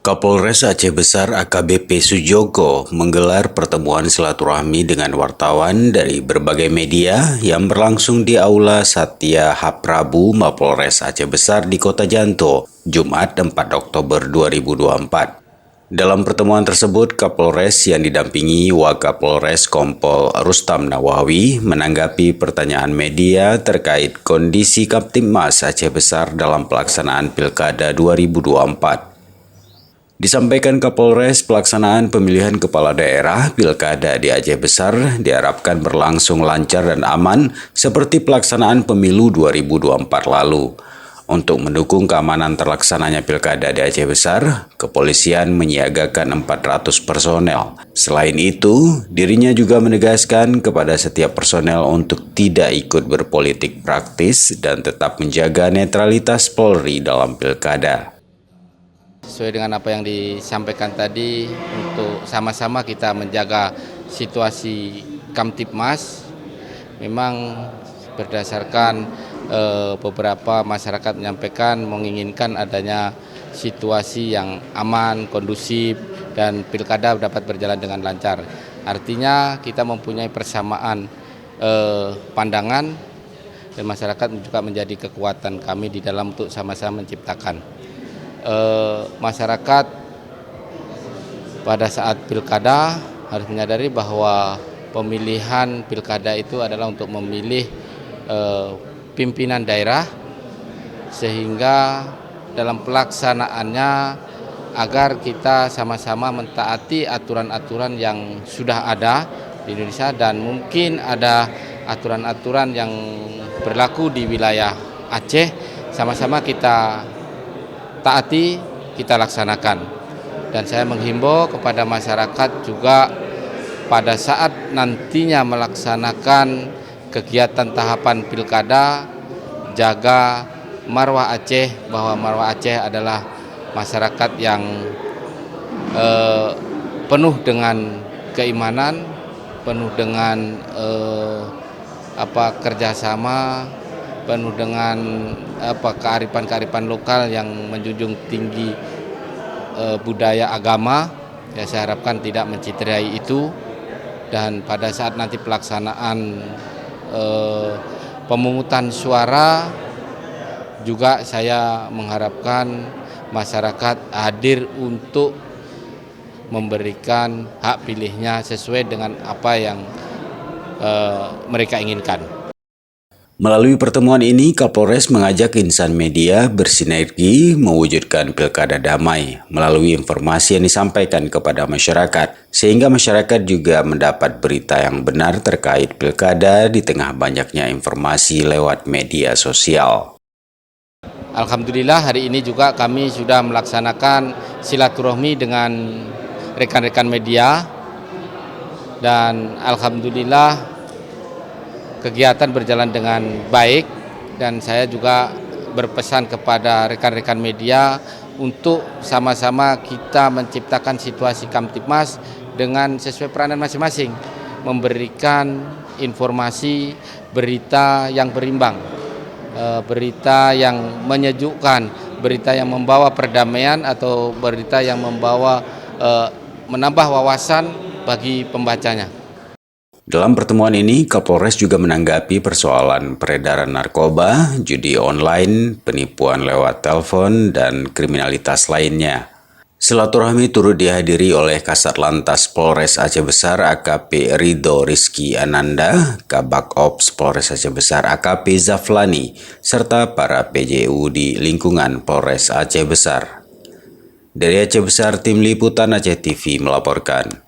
Kapolres Aceh Besar AKBP Sujoko menggelar pertemuan silaturahmi dengan wartawan dari berbagai media yang berlangsung di Aula Satya Haprabu Mapolres Aceh Besar di Kota Janto, Jumat 4 Oktober 2024. Dalam pertemuan tersebut, Kapolres yang didampingi Wakapolres Kompol Rustam Nawawi menanggapi pertanyaan media terkait kondisi Kamtibmas Aceh Besar dalam pelaksanaan Pilkada 2024. Disampaikan Kapolres, pelaksanaan pemilihan kepala daerah Pilkada di Aceh Besar diharapkan berlangsung lancar dan aman seperti pelaksanaan pemilu 2024 lalu. Untuk mendukung keamanan terlaksananya Pilkada di Aceh Besar, kepolisian menyiagakan 400 personel. Selain itu, dirinya juga menegaskan kepada setiap personel untuk tidak ikut berpolitik praktis dan tetap menjaga netralitas Polri dalam Pilkada. Sesuai dengan apa yang disampaikan tadi, untuk sama-sama kita menjaga situasi Kamtibmas, memang berdasarkan beberapa masyarakat menginginkan adanya situasi yang aman, kondusif, dan pilkada dapat berjalan dengan lancar. Artinya kita mempunyai persamaan pandangan, dan masyarakat juga menjadi kekuatan kami di dalam untuk sama-sama menciptakan. Masyarakat pada saat pilkada harus menyadari bahwa pemilihan pilkada itu adalah untuk memilih pimpinan daerah, sehingga dalam pelaksanaannya agar kita sama-sama mentaati aturan-aturan yang sudah ada di Indonesia, dan mungkin ada aturan-aturan yang berlaku di wilayah Aceh, sama-sama kita taati, kita laksanakan. Dan saya menghimbau kepada masyarakat juga pada saat nantinya melaksanakan kegiatan tahapan pilkada, jaga marwah Aceh, bahwa marwah Aceh adalah masyarakat yang penuh dengan keimanan, penuh dengan kerjasama, penuh dengan kearifan-kearifan lokal yang menjunjung tinggi budaya agama. Ya, saya harapkan tidak menciderai itu, dan pada saat nanti pelaksanaan pemungutan suara juga saya mengharapkan masyarakat hadir untuk memberikan hak pilihnya sesuai dengan apa yang mereka inginkan. Melalui pertemuan ini, Kapolres mengajak insan media bersinergi mewujudkan pilkada damai melalui informasi yang disampaikan kepada masyarakat, sehingga masyarakat juga mendapat berita yang benar terkait pilkada di tengah banyaknya informasi lewat media sosial. Alhamdulillah, hari ini juga kami sudah melaksanakan silaturahmi dengan rekan-rekan media, dan alhamdulillah kegiatan berjalan dengan baik, dan saya juga berpesan kepada rekan-rekan media untuk sama-sama kita menciptakan situasi Kamtibmas dengan sesuai peranan masing-masing, memberikan informasi, berita yang berimbang, berita yang menyejukkan, berita yang membawa perdamaian, atau berita yang membawa menambah wawasan bagi pembacanya. Dalam pertemuan ini, Kapolres juga menanggapi persoalan peredaran narkoba, judi online, penipuan lewat telepon, dan kriminalitas lainnya. Silaturahmi turut dihadiri oleh Kasat Lantas Polres Aceh Besar AKP Ridho Rizky Ananda, Kabak Ops Polres Aceh Besar AKP Zaflani, serta para PJU di lingkungan Polres Aceh Besar. Dari Aceh Besar, Tim Liputan Aceh TV melaporkan.